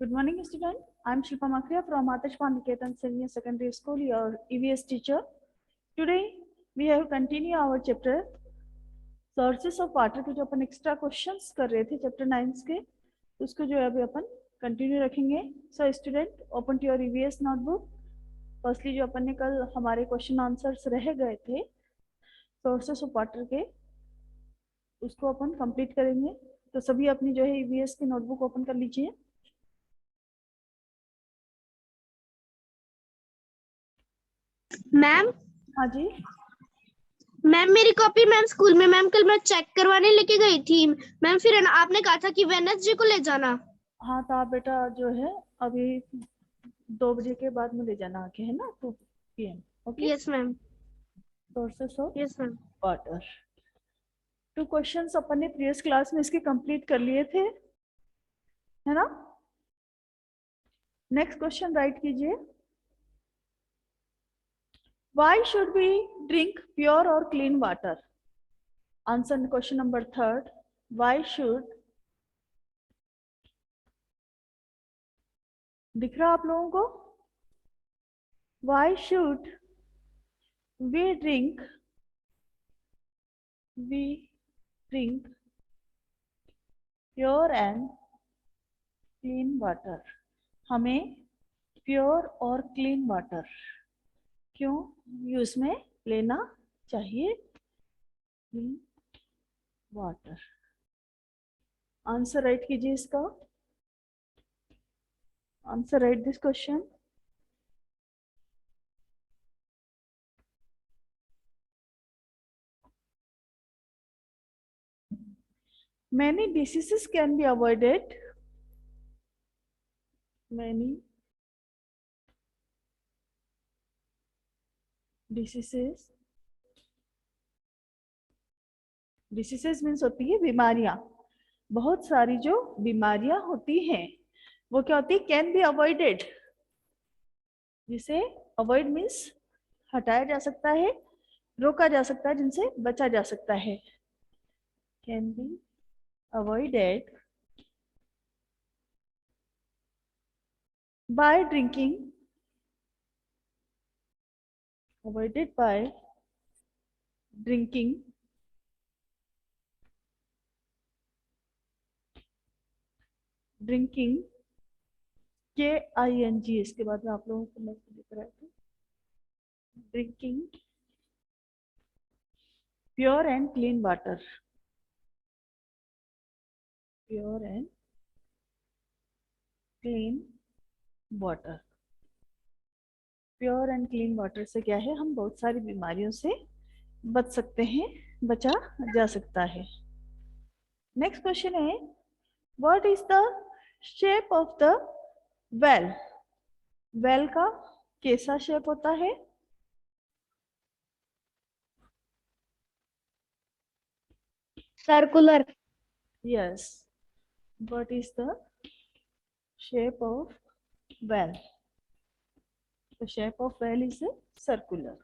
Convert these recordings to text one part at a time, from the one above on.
Good morning, student. I'm Shilpa Makria from Adarsh Niketan Senior Secondary School, your EVS teacher. Today, we have continued our chapter Sources of Water के जो अपन extra questions कर रहे थे chapter 9 के, उसको जो है अभी अपन कंटिन्यू रखेंगे. So student, open to your EVS notebook. Firstly जो अपन ने कल हमारे क्वेश्चन आंसर्स रह गए थे सोर्सेस ऑफ वाटर के, उसको अपन कंप्लीट करेंगे. तो सभी अपनी जो है EVS की नोटबुक ओपन कर लीजिए. मैम. हाँ जी. मैम मेरी कॉपी मैम स्कूल में मैम कल मैं चेक करवाने लेके गई थी मैम, फिर आपने कहा था कि वेडनेसडे को ले जाना. हाँ, तो आप बेटा जो है अभी 2 बजे के बाद में ले जाना आके, है ना, 2 PM. Okay. Yes ma'am. Sources of yes ma'am. Water. 2 questions अपन ने प्रीवियस क्लास में इसके कंप्लीट कर लिए थे, है ना. नेक्स्ट क्वेश्चन राइट कीजिए. Why should we drink pure or clean water? Answer question number 3. Why should, दिख रहा आप लोगों को? Why should we drink pure and clean water? हमें प्योर और क्लीन वाटर क्यों यूज में लेना चाहिए? Clean water. आंसर राइट कीजिए इसका. Answer right this question. Many diseases can be avoided. Many diseases means होती है बीमारियां. बहुत सारी जो बीमारियां होती हैं वो क्या होती है? Can be avoided. जिसे अवॉइड मीन्स हटाया जा सकता है, रोका जा सकता है, जिनसे बचा जा सकता है. Can be avoided by drinking. Avoided by drinking KING. इसके बाद में आप लोगों को मैं लिख रहा था. Drinking pure and clean water. Pure and clean water. Pure and clean water से क्या है, हम बहुत सारी बीमारियों से बच सकते हैं, बचा जा सकता है. नेक्स्ट क्वेश्चन है, what is the shape of the well? Well का कैसा शेप होता है? Circular. Yes. What is the shape of well? The shape of well is circular.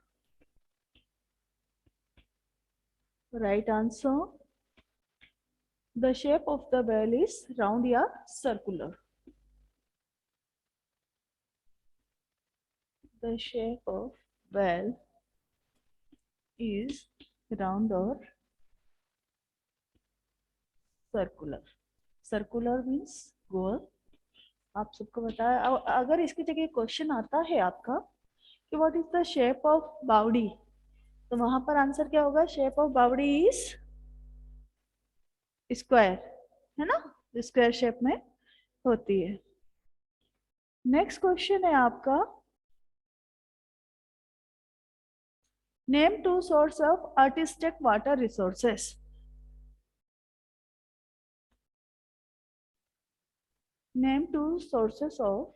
Right answer. The shape of the well is round या circular. The shape of well is round or circular. Circular means गोल. आप सबको बताया. अगर इसकी जगह question आता है आपका कि what is the shape of बावड़ी, तो वहां पर आंसर क्या होगा? शेप ऑफ बावड़ी इज स्क्वायर, है ना. स्क्वायर शेप में होती है. नेक्स्ट क्वेश्चन है आपका, name 2 source of artistic water resources. Name 2 sources of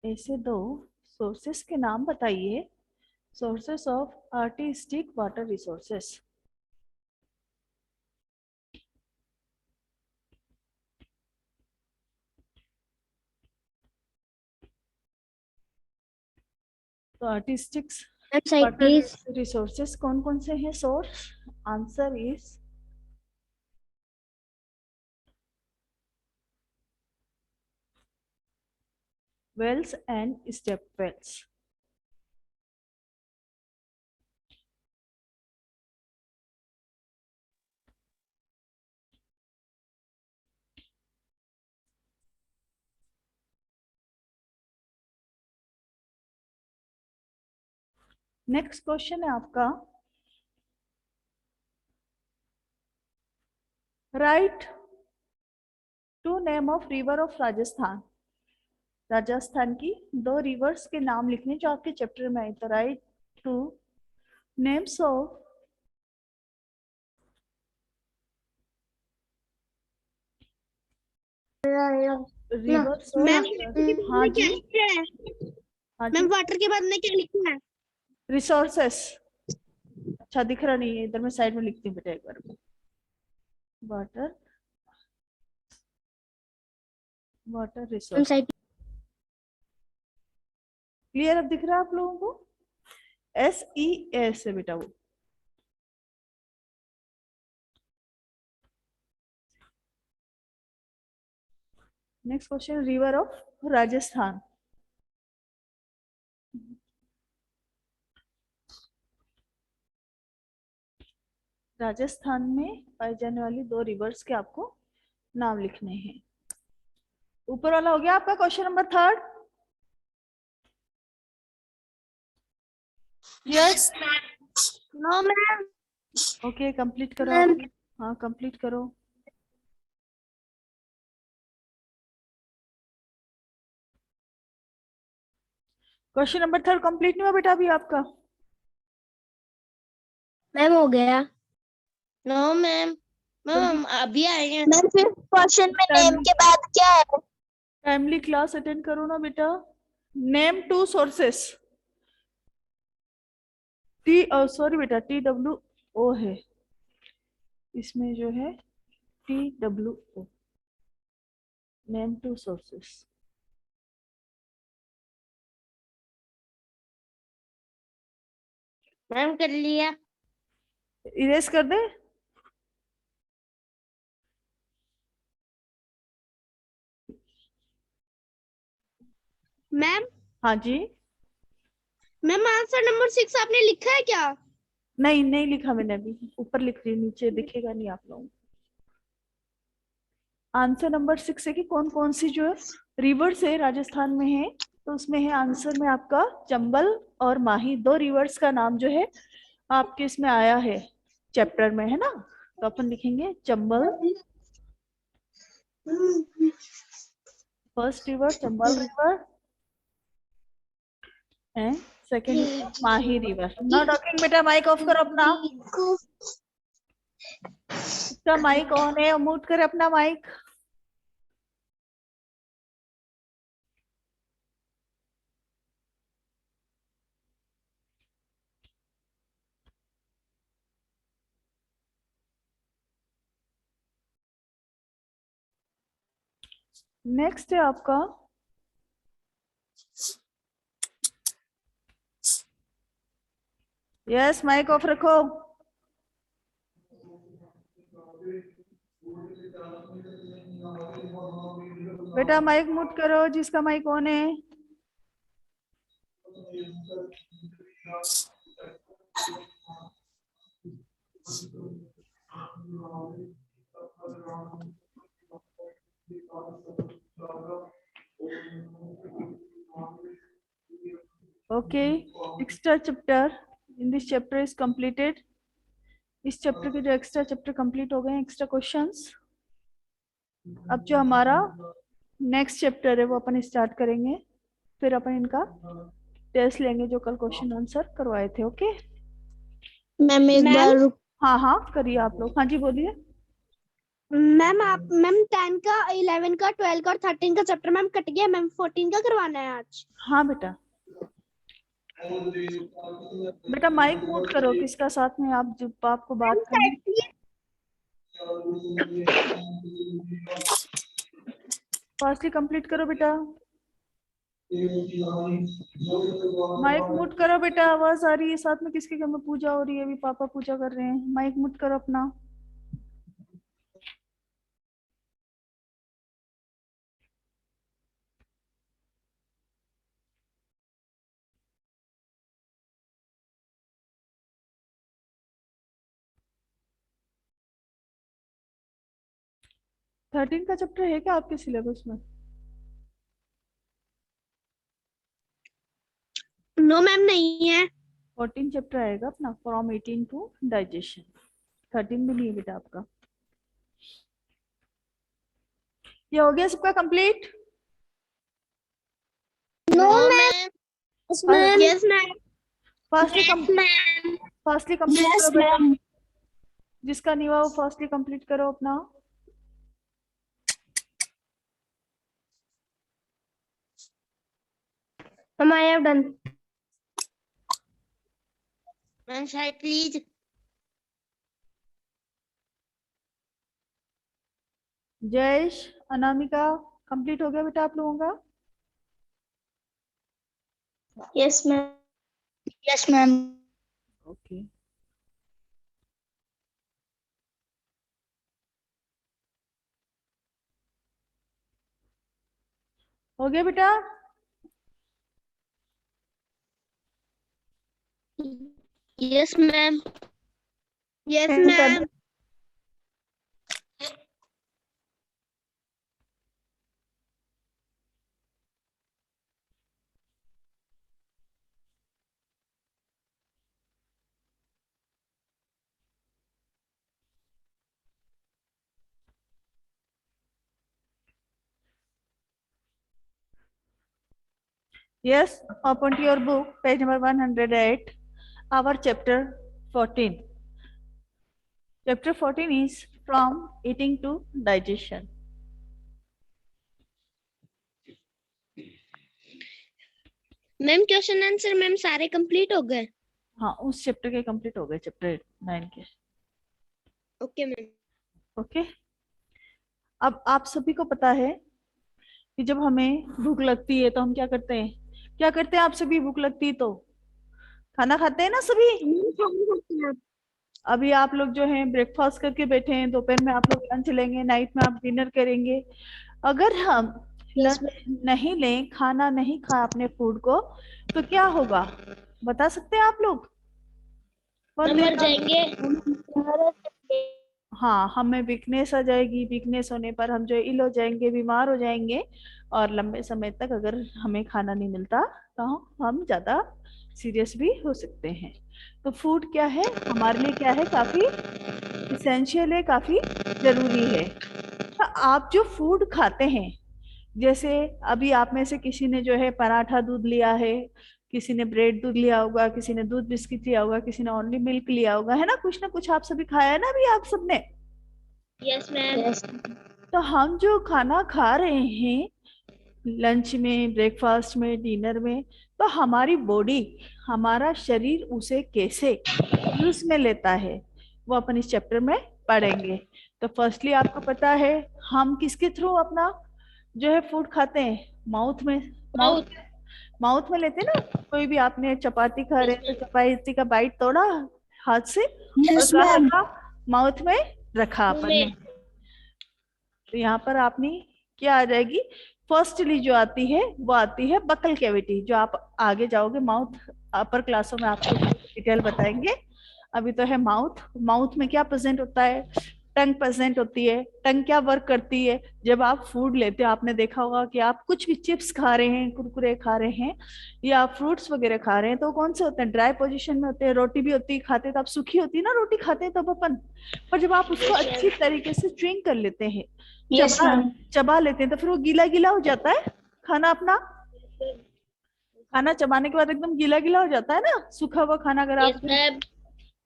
ऐसे 2 सोर्सेस के नाम बताइए. Sources of artistic water resources. तो artistics side water please. Resources कौन कौन से हैं source? Answer is wells and step wells. Next question है आपका, write two name of river of Rajasthan. Rajasthan की दो रिवर्स के नाम लिखने जो आपके चैप्टर में आए। तो right two names of reverse ma'am of, हाँ जी, हाँ मैम जी, वाटर के बाद में क्या लिखना है? रिसोर्सेस। अच्छा दिख रहा नहीं है, इधर मैं साइड में लिखती हूँ बेटा एक बार। Water, water resource. Side. Clear अब दिख रहा है आप लोगों को? SES है बेटा वो। Next question, river of Rajasthan. Rajasthan में पाई जाने वाली दो रिवर्स के आपको नाम लिखने हैं। ऊपर वाला हो गया आपका question number 3। Yes, no ma'am. Okay complete करो। मैम हाँ कंप्लीट करो। क्वेश्चन नंबर 3 कंप्लीट नहीं हुआ बेटा अभी आपका? मैम हो गया। No ma'am. मैम अभी आए हैं। मैम फिर क्वेश्चन में नेम के बाद क्या है? टाइमली क्लास अटेंड करो ना बेटा। Name to sources. T, sorry बेटा, TWO है इसमें जो है, TWO, name to sources. Ma'am कर लिया। इरेज कर दे। मैम हाँ जी, मैम आंसर नंबर 6 आपने लिखा है क्या? नहीं नहीं लिखा मैंने अभी, ऊपर लिख रही हूँ, नीचे दिखेगा नहीं आप लोगों को। आंसर नंबर 6 है कि कौन कौन सी जो रिवर्स है राजस्थान में है। तो उसमें है आंसर में आपका चंबल और माही, दो रिवर्स का नाम जो है आपके इसमें आया है चैप्टर में, है ना। तो अपन लिखेंगे Chambal, first river Chambal river and second Mahi river. Know talking बेटा, माइक ऑफ करो अपना। इसका माइक ऑन है, म्यूट करे अपना माइक। नेक्स्ट है आपका यस, माइक ऑफ रखो बेटा, माइक म्यूट करो जिसका माइक ऑन है। Okay, extra chapter in this chapter is completed. इस चैप्टर के जो एक्स्ट्रा चैप्टर कंप्लीट हो गए हैं, एक्स्ट्रा क्वेश्चंस। अब जो हमारा नेक्स्ट चैप्टर है वो अपन स्टार्ट करेंगे, फिर अपन इनका टेस्ट लेंगे जो कल क्वेश्चन आंसर करवाए थे। ओके मैम एक बार हाँ हाँ करिए आप लोग। हाँ जी बोलिए। मैम आप मैम 10 का 11 का 12 का और 13 का चैप्टर मैम कट गया। मैम 14 का करवाना है आज। हाँ बेटा, बेटा माइक म्यूट करो किसका साथ में आप जो आपको बात करनी। फास्टली कंप्लीट करो बेटा। माइक म्यूट करो बेटा, आवाज आ रही है। साथ में किसके घर में पूजा हो रही है? अभी पापा पूजा कर रहे हैं। माइक म्यूट करो अपना। थर्टीन का चैप्टर है क्या आपके सिलेबस में? नो मैम, नहीं है। 14 चैप्टर आएगा अपना, फ्रॉम 18 टू डाइजेशन। 13 भी नहीं है बेटा आपका। ये हो गया सबका complete? No ma'am. Yes ma'am. Fastly ma'am. Fastly complete yes करो बेटा। मैम। जिसका नहीं हुआ वो फास्टली कंप्लीट करो अपना। Ma'am I have done. Ma'am शायद प्लीज। जयेश, अनामिका, कंप्लीट हो गया बेटा आप लोगों का? Yes ma'am. Yes ma'am. Okay. हो गया बेटा? Yes ma'am. Yes ma'am. Yes, open to your book, page number 108, our chapter 14. Chapter 14 is from eating to digestion. Ma'am question answer ma'am सारे कंप्लीट हो गए? हाँ, उस चैप्टर के कंप्लीट हो गए, चैप्टर 9 के। Okay ma'am. ओके। अब आप सभी को पता है कि जब हमें भूख लगती है तो हम क्या करते हैं? क्या करते हैं आप सभी? भूख लगती है तो खाना खाते हैं ना सभी। अभी आप लोग जो हैं ब्रेकफास्ट करके बैठे हैं, दोपहर में आप लोग लंच लेंगे, नाइट में आप डिनर करेंगे। अगर हम यस लंच नहीं लें, खाना नहीं खा अपने फूड को, तो क्या होगा बता सकते हैं आप लोग? कौन मैम, मर देगा? जाएंगे। हाँ, हमें वीकनेस आ जाएगी। वीकनेस होने पर हम जो इल हो जाएंगे, बीमार हो जाएंगे। और लंबे समय तक अगर हमें खाना नहीं मिलता तो हम ज्यादा सीरियस भी हो सकते हैं। तो फूड क्या है हमारे लिए? क्या है? काफी इसेंशियल है, काफी जरूरी है। तो आप जो फूड खाते हैं, जैसे अभी आप में से किसी ने जो है पराठा दूध लिया है, किसी ने ब्रेड दूध लिया होगा, किसी ने दूध बिस्किट लिया होगा, किसी ने ओनली मिल्क लिया होगा, है ना? कुछ ना कुछ आप सभी खाया है ना अभी आप सबने। Yes ma'am. तो हम जो खाना खा रहे हैं लंच में, ब्रेकफास्ट में, डिनर में, तो हमारी बॉडी, हमारा शरीर उसे कैसे यूज में लेता है वो अपन इस चैप्टर में पढ़ेंगे। तो फर्स्टली आपको पता है हम किसके थ्रू अपना जो है फूड खाते हैं? माउथ में। माउथ माउथ में लेते हैं ना। कोई भी आपने चपाती खा रहे हैं तो चपाती का बाइट तोड़ा हाथ से और यस कहाँ मैम। रखा? माउथ में रखा अपन ने। तो यहाँ पर आपने क्या आ जाएगी? फर्स्टली जो आती है वो आती है बकल कैविटी, जो आप आगे जाओगे माउथ, अपर क्लासों में आपको डिटेल बताएंगे। अभी तो है माउथ। माउथ में क्या प्रेजेंट होता है? टंग प्रेजेंट होती है। टंग क्या वर्क करती है? जब आप फूड लेते हो, आपने देखा होगा कि आप कुछ भी चिप्स खा रहे हैं, कुरकुरे खा रहे हैं या फ्रूट्स वगैरह खा रहे हैं, तो कौन से होते हैं? ड्राई पोजीशन में होते हैं। रोटी भी होती है, खाते तो आप सूखी होती है ना रोटी, खाते हैं तब अपन। पर जब आप उसको अच्छी तरीके से च्युइंग कर लेते हैं, यस चबा मैम। चबा लेते हैं, तो फिर वो गीला गीला हो जाता है खाना अपना। खाना चबाने के बाद एकदम गीला गीला हो जाता है ना, सूखा हुआ खाना अगर आप। Yes ma'am.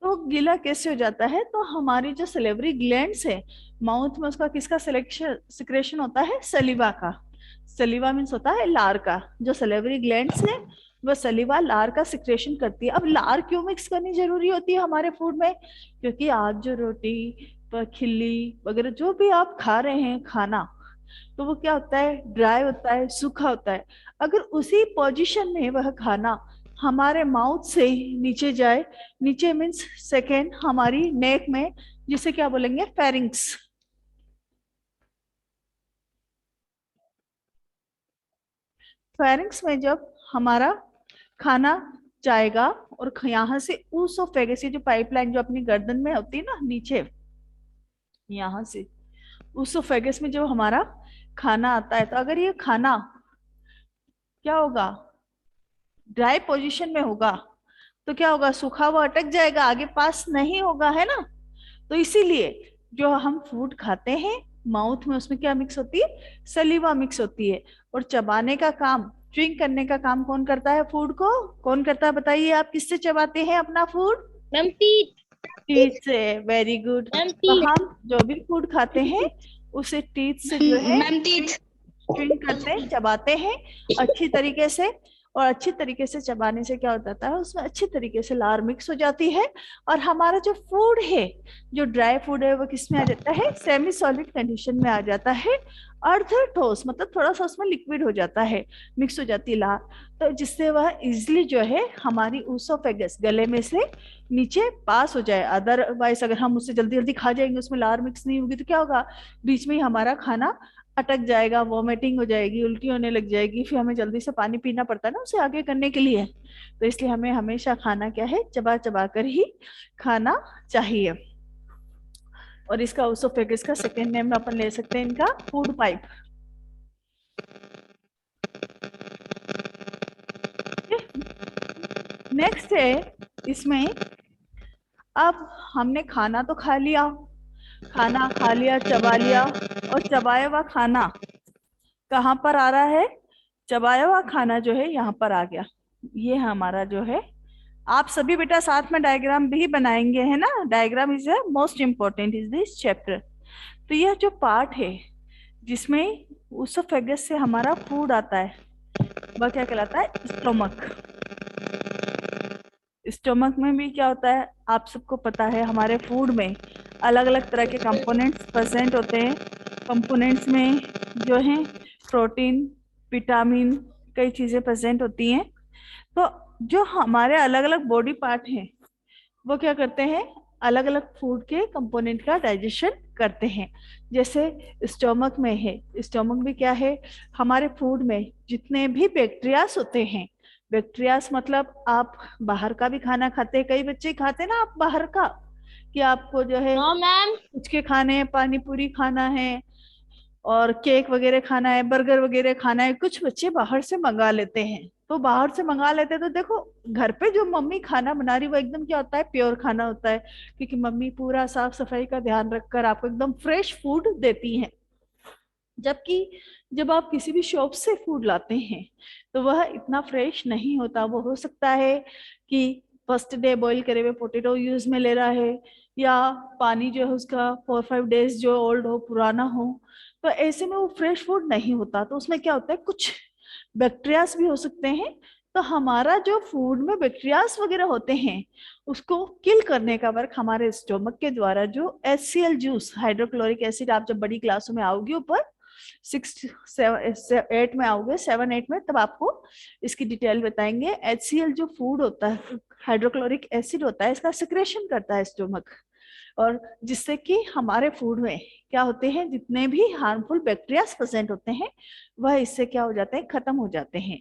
तो गीला कैसे हो जाता है? तो हमारी जो सलेवरी ग्लैंड्स है माउथ में, उसका किसका सिलेक्शन सिक्रेशन होता है? सलीवा का। सलीवा मीन्स होता है लार का। जो सलेवरी ग्लैंड्स है वो सलीवा लार का सिक्रेशन करती है। अब लार क्यों मिक्स करनी जरूरी होती है हमारे फूड में? क्योंकि आज जो रोटी खिल्ली वगैरह जो भी आप खा रहे हैं खाना, तो वो क्या होता है, ड्राई होता है, सूखा होता है। अगर उसी पोजीशन में वह खाना हमारे माउथ से नीचे जाए, नीचे मीन्स सेकेंड हमारी नेक में, जिसे क्या बोलेंगे, फेरिंग्स। फेरिंग्स में जब हमारा खाना जाएगा और यहाँ से ऊसोफेगस, ये जो पाइपलाइन जो अपनी गर्दन में होती है ना नीचे, यहाँ से ऊसोफेगस में जब हमारा खाना आता है, तो अगर ये खाना क्या होगा, ड्राई पोजीशन में होगा, तो क्या होगा, सूखा हुआ अटक जाएगा, आगे पास नहीं होगा, है ना। तो इसीलिए जो हम फूड खाते हैं माउथ में, उसमें क्या मिक्स होती है, सलीवा मिक्स होती है। और चबाने का काम, च्युइंग करने का काम कौन करता है, फूड को कौन करता है, बताइए आप किससे चबाते हैं अपना फूड? Ma'am teeth. टीथ से, वेरी गुड। मैम तो टीथ। हम जो भी फूड खाते हैं उसे टीथ से जो है मैम टीथ। च्युइंग करते हैं, चबाते हैं अच्छी तरीके से। और अच्छी तरीके से चबाने से क्या हो जाता है, उसमें अच्छी तरीके से लार मिक्स हो जाती है। और हमारा जो फूड है, जो ड्राई फूड है, वो किस में आ जाता है, सेमी सॉलिड कंडीशन में आ जाता है। अर्ध ठोस मतलब थोड़ा सा उसमें लिक्विड हो जाता है, मिक्स हो जाती है लार। तो जिससे वह इजिली जो है हमारी ऊसोफेगस, गले में से नीचे पास हो जाए। अदरवाइज अगर हम उससे जल्दी जल्दी खा जाएंगे, उसमें लार मिक्स नहीं होगी, तो क्या होगा, बीच में ही हमारा खाना अटक जाएगा, वॉमिटिंग हो जाएगी, उल्टी होने लग जाएगी, फिर हमें जल्दी से पानी पीना पड़ता है ना उसे आगे करने के लिए। तो इसलिए हमें हमेशा खाना क्या है, चबा चबा कर ही खाना चाहिए। और इसका ओसोफेगस का सेकेंड नेम अपन ले सकते हैं, इनका फूड पाइप। नेक्स्ट है इसमें, अब हमने खाना तो खा लिया, खाना खा लिया, चबा लिया, और चबाया हुआ खाना कहाँ पर आ रहा है, चबाया हुआ खाना जो है यहाँ पर आ गया। ये हमारा जो है, आप सभी बेटा साथ में डायग्राम भी बनाएंगे, है ना। Diagram is most important is this chapter. तो यह जो पार्ट है जिसमें उसोफेगस से हमारा फूड आता है, वह क्या कहलाता है, स्टोमक। स्टोमक में भी क्या होता है, आप सबको पता है, हमारे फूड में अलग अलग तरह के कंपोनेंट्स प्रेजेंट होते हैं। कंपोनेंट्स में जो है प्रोटीन, विटामिन, कई चीजें प्रेजेंट होती हैं। तो जो हमारे अलग अलग बॉडी पार्ट हैं, वो क्या करते हैं, अलग अलग फूड के कंपोनेंट का डाइजेशन करते हैं। जैसे स्टोमक में है, स्टोमक भी क्या है, हमारे फूड में जितने भी बैक्टीरियास होते हैं, बैक्टीरियास मतलब आप बाहर का भी खाना खाते हैं, कई बच्चे खाते हैं ना आप बाहर का, कि आपको जो है नो मैम। कुछ के खाने हैं, पानी पूरी खाना है, और केक वगैरह खाना है, बर्गर वगैरह खाना है, कुछ बच्चे बाहर से मंगा लेते हैं। तो बाहर से मंगा लेते हैं, तो देखो घर पे जो मम्मी खाना बना रही वो एकदम क्या होता है, प्योर खाना होता है, क्योंकि मम्मी पूरा साफ सफाई का ध्यान रखकर आपको एकदम फ्रेश फूड देती हैं। जबकि जब आप किसी भी शॉप से फूड लाते हैं तो वह इतना फ्रेश नहीं होता। वो हो सकता है कि फर्स्ट डे बॉईल करे हुए पोटेटो यूज में ले रहा है, या पानी जो है उसका 4-5 डेज जो ओल्ड हो, पुराना हो। तो ऐसे में वो फ्रेश फूड नहीं होता। तो उसमें क्या होता है, कुछ बैक्टीरियाज भी हो सकते हैं। तो हमारा जो फूड में बैक्टीरियाज वगैरह होते हैं, उसको किल करने का वर्क हमारे स्टोमक के द्वारा, जो HCl जूस, हाइड्रोक्लोरिक एसिड, आप जब बड़ी क्लासों में आओगे ऊपर 6-7-8 में आओगे, 7-8 में, तब आपको इसकी डिटेल बताएंगे। HCl जो फूड होता है, हाइड्रोक्लोरिक एसिड होता है, इसका सिक्रेशन करता है स्टोमक। और जिससे कि हमारे फूड में क्या होते हैं, जितने भी हार्मफुल बैक्टीरिया प्रेजेंट होते हैं, वह इससे क्या हो जाते हैं, खत्म हो जाते हैं।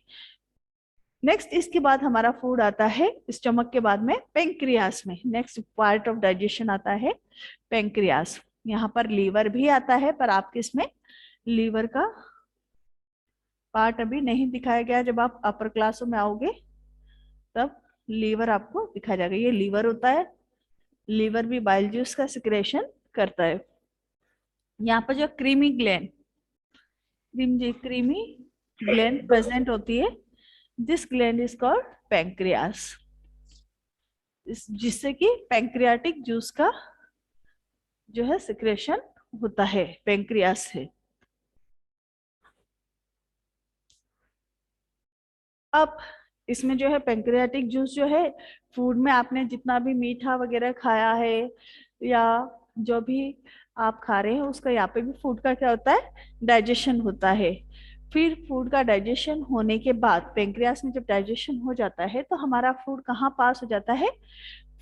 नेक्स्ट इसके बाद हमारा फूड आता है स्टमक के बाद में पेंक्रियास में। नेक्स्ट पार्ट ऑफ डाइजेशन आता है पेंक्रियास। यहाँ पर लीवर भी आता है, पर आपके इसमें लीवर का पार्ट अभी नहीं दिखाया गया। जब आप अपर क्लासों में आओगे तब लीवर आपको दिखाया जाएगा। ये लीवर होता है, लीवर भी बाइल जूस का सिक्रेशन करता है। यहाँ पर जो क्रीमी ग्लैंड प्रेजेंट होती है, this gland is called pancreas, जिससे कि पैंक्रियाटिक जूस का जो है सिक्रेशन होता है पैंक्रियास से। अब इसमें जो है पैंक्रियाटिक जूस जो है, फूड में आपने जितना भी मीठा वगैरह खाया है, या जो भी आप खा रहे हैं उसका यहाँ पे भी फूड का क्या होता है, डाइजेशन होता है। फिर फूड का डाइजेशन होने के बाद पेंक्रियास में जब डाइजेशन हो जाता है तो हमारा फूड कहाँ पास हो जाता है,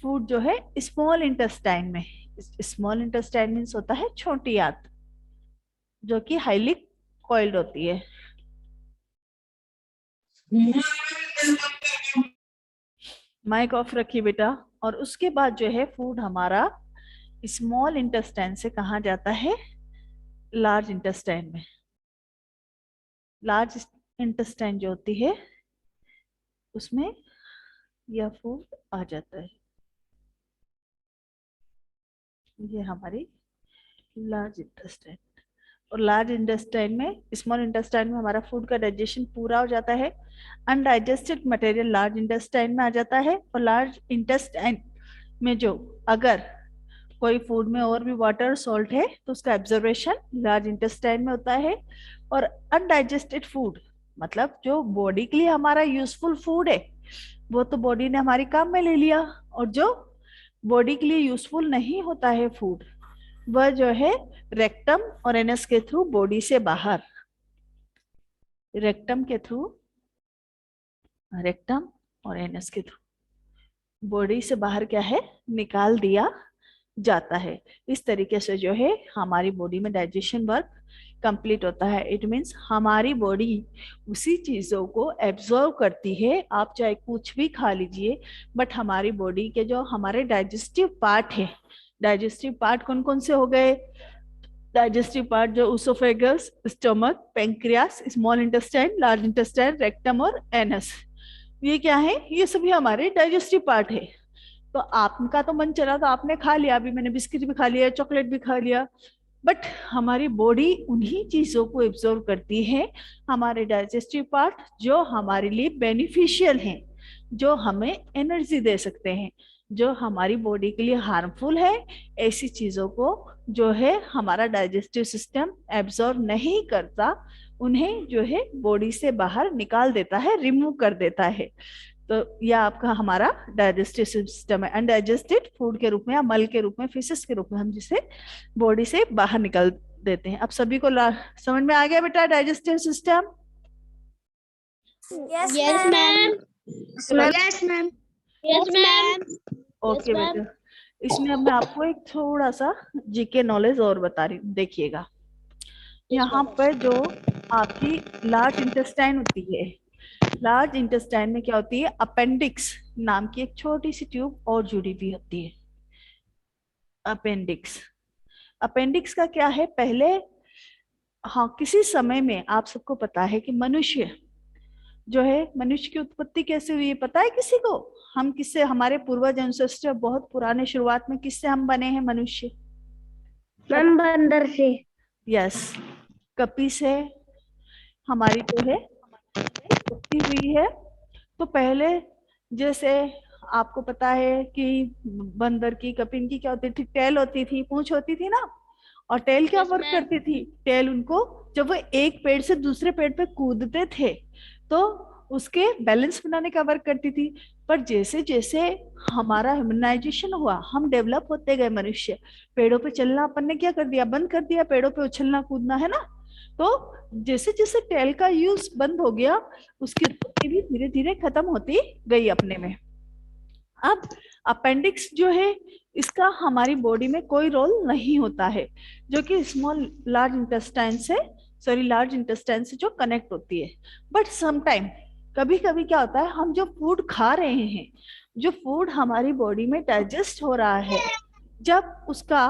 फूड जो है स्मॉल इंटेस्टाइन में। स्मॉल इंटेस्टाइन मीन्स होता है छोटी आंत, जो कि हाईली कॉइल्ड होती है। माइक ऑफ रखिए बेटा। और उसके बाद जो है फूड हमारा स्मॉल इंटेस्टाइन से कहाँ जाता है, लार्ज इंटेस्टाइन में। लार्ज इंटेस्टाइन जो होती है उसमें यह फूड आ जाता है। ये हमारी लार्ज इंटेस्टाइन। और लार्ज इंटेस्टाइन में, स्मॉल इंटेस्टाइन में हमारा फूड का डाइजेशन पूरा हो जाता है। अनडाइजेस्टेड मटेरियल लार्ज इंटेस्टाइन में आ जाता है। और लार्ज इंटेस्टाइन में जो अगर कोई फूड में और भी वाटर सॉल्ट है तो उसका एब्जॉर्बेशन लार्ज इंटेस्टाइन में होता है। और अनडाइजेस्टेड फूड मतलब जो बॉडी के लिए हमारा यूजफुल फूड है वो तो बॉडी ने हमारी काम में ले लिया, और जो बॉडी के लिए यूजफुल नहीं होता है फूड वह जो है रेक्टम और एनस के थ्रू बॉडी से बाहर, रेक्टम के थ्रू, रेक्टम और एनस के थ्रू बॉडी से बाहर क्या है, निकाल दिया जाता है। इस तरीके से जो है हमारी बॉडी में डाइजेशन वर्क कंप्लीट होता है। इट मीन्स हमारी बॉडी उसी चीजों को एब्जॉर्व करती है, आप चाहे कुछ भी खा लीजिए, बट हमारी बॉडी के जो हमारे डाइजेस्टिव पार्ट है, डाइजेस्टिव पार्ट कौन कौन से हो गए, डाइजेस्टिव पार्ट जो oesophagus, stomach, pancreas, small intestine, large intestine, rectum और एनस, ये क्या है, ये सभी हमारे डाइजेस्टिव पार्ट है। तो आपका तो मन चला तो आपने खा लिया, अभी मैंने बिस्किट भी खा लिया, चॉकलेट भी खा लिया, बट हमारी बॉडी उन्हीं चीजों को एब्जॉर्व करती है, हमारे डाइजेस्टिव पार्ट जो हमारे लिए बेनिफिशियल हैं, जो हमें एनर्जी दे सकते हैं। जो हमारी बॉडी के लिए हार्मफुल है ऐसी चीजों को जो है हमारा डाइजेस्टिव सिस्टम एब्जॉर्व नहीं करता, उन्हें जो है बॉडी से बाहर निकाल देता है, रिमूव कर देता है। तो यह आपका हमारा डाइजेस्टिव सिस्टम है। अनडाइजेस्टेड फूड के रूप में या मल के रूप में, फिशेस के रूप में हम जिसे बॉडी से बाहर निकाल देते हैं। अब सभी को समझ में आ गया बेटा digestive system? Yes ma'am. Yes ma'am. Yes ma'am. Okay बेटा, इसमें अब मैं आपको एक थोड़ा सा जीके नॉलेज और बता रही हूँ, देखिएगा। यहाँ पर जो आपकी लार्ज इंटेस्टाइन होती है, लार्ज इंटेस्टाइन में क्या होती है, अपेंडिक्स नाम की एक छोटी सी ट्यूब और जुड़ी हुई होती है। अपेंडिक्स, अपेंडिक्स का क्या है, पहले हाँ किसी समय में आप सबको पता है कि मनुष्य जो है, मनुष्य की उत्पत्ति कैसे हुई है पता है किसी को? हम किससे, हमारे पूर्वज एंसेस्टर बहुत पुराने शुरुआत में किससे हम बने हैं मनुष्य? मैम बंदर से। यस, कपी से हमारी जो है उत्पत्ति हुई है। तो पहले जैसे आपको पता है कि बंदर की, कपिन की क्या होती थी, टेल होती थी, पूंछ होती थी ना। और टेल क्या वर्क करती थी, टेल उनको जब वो एक पेड़ से दूसरे पेड़ पे कूदते थे तो उसके बैलेंस बनाने का वर्क करती थी। पर जैसे जैसे हमारा ह्यूमनाइजेशन हुआ, हम डेवलप होते गए मनुष्य, पेड़ों पे चलना अपन ने क्या कर दिया, बंद कर दिया, पेड़ों पे उछलना कूदना, है ना। तो जैसे जैसे टेल का यूज बंद हो गया, उसकी उत्पत्ति भी धीरे धीरे खत्म होती गई अपने में। अब अपेंडिक्स जो है इसका हमारी बॉडी में कोई रोल नहीं होता है, जो कि स्मॉल लार्ज इंटेस्टाइन से, सॉरी लार्ज इंटेस्टाइन से जो कनेक्ट होती है। बट समटाइम कभी कभी क्या होता है, हम जो फूड खा रहे हैं, जो फूड हमारी बॉडी में डाइजेस्ट हो रहा है, जब उसका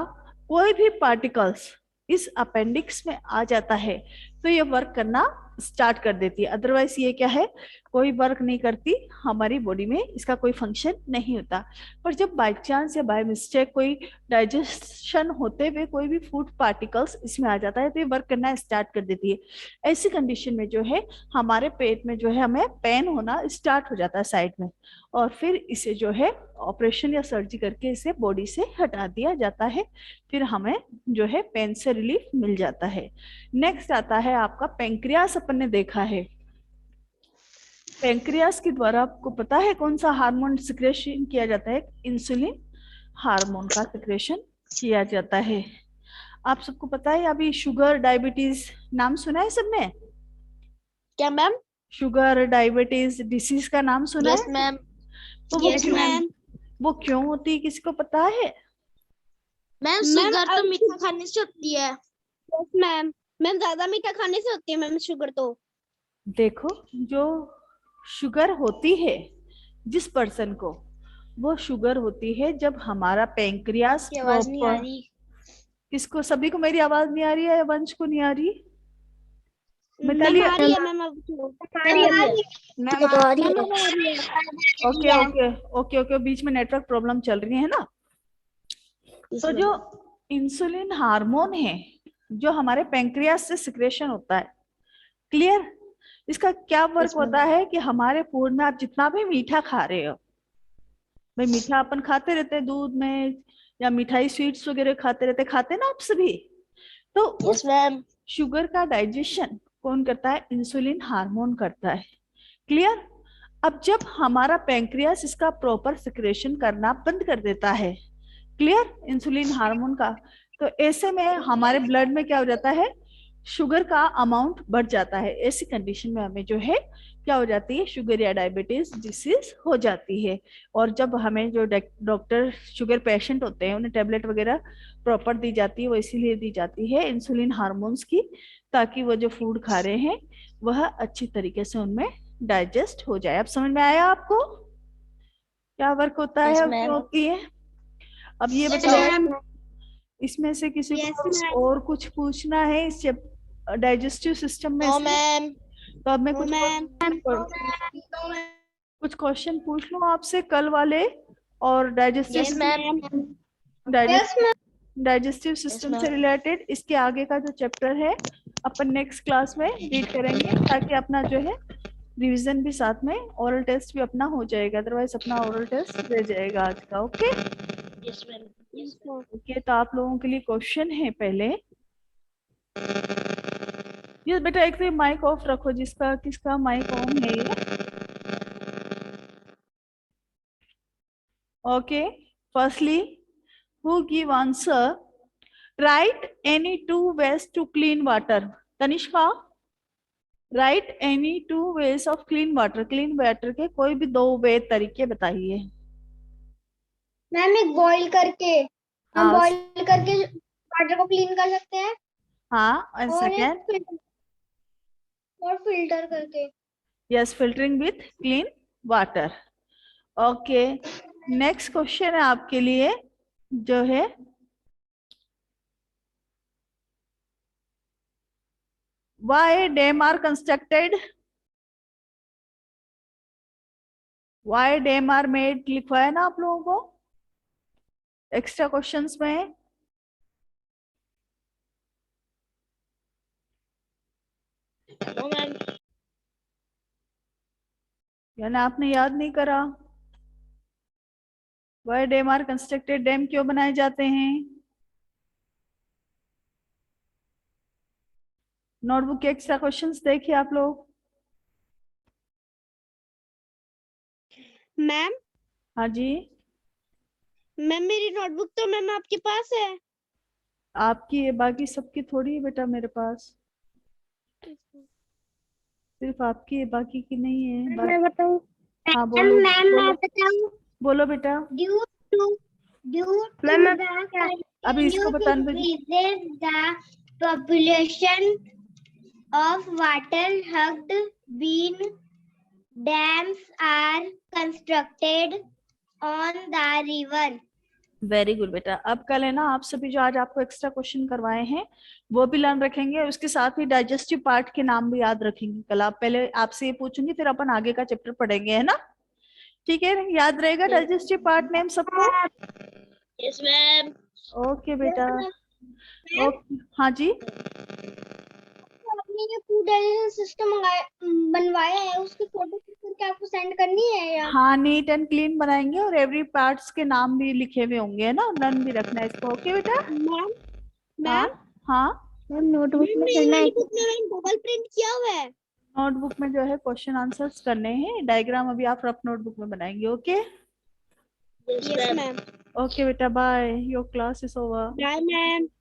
कोई भी पार्टिकल्स इस अपेंडिक्स में आ जाता है तो ये वर्क करना स्टार्ट कर देती है। अदरवाइज ये क्या है, कोई वर्क नहीं करती, हमारी बॉडी में इसका कोई फंक्शन नहीं होता। पर जब बाय चांस या बाय मिस्टेक कोई डाइजेशन होते हुए कोई भी फूड पार्टिकल्स इसमें आ जाता है तो ये वर्क करना स्टार्ट कर देती है। ऐसी कंडीशन में जो है हमारे पेट में जो है हमें पेन होना स्टार्ट हो जाता है साइड में, और फिर इसे जो है ऑपरेशन या सर्जरी करके इसे बॉडी से हटा दिया जाता है। फिर हमें जो है पेन से रिलीफ मिल जाता है। नेक्स्ट आता है आपका पेंक्रियास। अपन ने देखा है पेंक्रियास के द्वारा, आपको पता है कौन सा हार्मोन सिक्रेशन किया जाता है? इंसुलिन हार्मोन का सिक्रेशन किया जाता है। आप सबको पता है अभी शुगर डायबिटीज नाम सुना है सबने? क्या मैम? शुगर डायबिटीज डिसीज का नाम सुना यस है? मैम। तो वो यस क्यों, मैम। वो क्यों होती है, किसी को पता है? मैम शुगर तो मीठा खाने से होती है। Yes ma'am. मैम ज्यादा मीठा खाने से होती है मैम शुगर तो। देखो, जो शुगर होती है जिस पर्सन को, वो शुगर होती है जब हमारा पैंक्रियास की आवाज नहीं आ प्रॉपर। रही। किसको, सभी को मेरी आवाज नहीं आ रही है या वंश को नहीं आ रही? मैम मिताली, आ रही है मैम, अब आ रही है मैम, आ रही ओके है। ओके ओके ओके, बीच में नेटवर्क प्रॉब्लम चल रही है ना। तो जो इंसुलिन हार्मोन है जो हमारे पैंक्रियास से सिक्रेशन होता है, क्लियर? इसका क्या वर्क होता है कि हमारे फूड में आप जितना भी मीठा खा रहे हो, भाई मीठा अपन खाते रहते हैं दूध में, या मिठाई स्वीट्स वगैरह खाते ना आप सभी। तो उस यस मैम। शुगर का डाइजेशन कौन करता है? इंसुलिन हार्मोन करता है, क्लियर? अब जब हमारा पैंक्रियास इसका प्रॉपर सिक्रेशन करना बंद कर देता है, क्लियर, इंसुलिन हार्मोन का, तो ऐसे में हमारे ब्लड में क्या हो जाता है? शुगर का अमाउंट बढ़ जाता है। ऐसी कंडीशन में हमें जो है क्या हो जाती है? शुगर या डायबिटीज डिसीज हो जाती है। और जब हमें जो डॉक्टर शुगर पेशेंट होते हैं उन्हें टेबलेट वगैरह प्रॉपर दी जाती है, वो इसीलिए दी जाती है इंसुलिन हार्मोन्स की, ताकि वो जो फूड खा रहे हैं वह अच्छी तरीके से उनमें डाइजेस्ट हो जाए। अब समझ में आया आपको क्या वर्क होता है यस और क्यों मैम। होती है? अब ये यस बताओ, मैम। इसमें से किसी यस को मैम। और कुछ पूछना है इस डाइजेस्टिव सिस्टम में नो से? मैम। तो अब मैं नो मैम। कुछ क्वेश्चन पूछ लूं आपसे कल वाले, और yes ma'am. Yes ma'am. Digestive yes system से मैम। रिलेटेड इसके आगे का जो चैप्टर है अपन नेक्स्ट क्लास में रीड करेंगे, ताकि अपना जो है रिवीजन भी साथ में, ओरल टेस्ट भी अपना हो जाएगा, अदरवाइज अपना ओरल टेस्ट रह जाएगा आज का। Okay yes ma'am. Yes ma'am. Okay, तो आप लोगों के लिए क्वेश्चन है पहले। ये बेटा एक तो माइक ऑफ रखो, जिसका किसका माइक ऑन है ये। Okay, firstly, who give answer, write any two ways to clean water. Tanishka, write any two ways of clean water, clean water के कोई भी दो वे तरीके बताइए। मैम एक बॉईल करके, हम हाँ बॉईल करके वाटर को क्लीन कर सकते हैं। हाँ, और और सेकेंड? और फिल्टर करके। Yes, filtering with clean water. Okay, next question है आपके लिए जो है, why dam are constructed, why dam are made, लिखवा है ना आप लोगों को एक्स्ट्रा क्वेश्चंस में? No ma'am. यानी आपने याद नहीं करा? why dam are constructed, dam क्यों बनाए जाते हैं? नोटबुक के एक्स्ट्रा क्वेश्चंस देखिए आप लोग। मैम, हाँ जी, मैम मेरी नोटबुक तो मैम आपके पास है। आपकी है, बाकी सबकी थोड़ी है बेटा मेरे पास, सिर्फ आपकी है, बाकी की नहीं है। मैं बताऊं? हाँ बोलो मैम मैं बोलो बताऊं? बोलो बेटा। ड्यू टू मैम अभी इसको बताने दो। increases the population of water-hugged bean dams are constructed on the river. Very good बेटा। अब कल है ना, आप सभी जो आज आपको एक्स्ट्रा क्वेश्चन करवाए हैं वो भी लर्न रखेंगे, और उसके साथ ही डाइजेस्टिव पार्ट के नाम भी याद रखेंगे। कल आप पहले आपसे ये पूछूंगी, फिर अपन आगे का चैप्टर पढ़ेंगे, है ना? ठीक है, याद रहेगा डाइजेस्टिव पार्ट नेम सबको? Yes, ma'am. ओके बेटा, ओके। हाँ जी, आपने जो फूड डाइजेशन सिस्टम बनवाया है उसकी फोटो करके आपको सेंड करनी है या? हाँ नीट एंड क्लीन बनाएंगे, और एवरी पार्ट्स के नाम भी लिखे हुए होंगे, है ना? नन भी रखना है इसको। ओके बेटा? मैम, हाँ मैम, हाँ, मैम नोटबुक में करना है। बुक में मैंने डबल प्रिंट किया हुआ है। नोटबुक में जो है क्वेश्चन आंसर्स करने हैं, डायग्राम अभी आप रफ नोटबुक में बनाएंगे। Okay yes ma'am. Okay, beta, bye. Your class is over. Bye ma'am.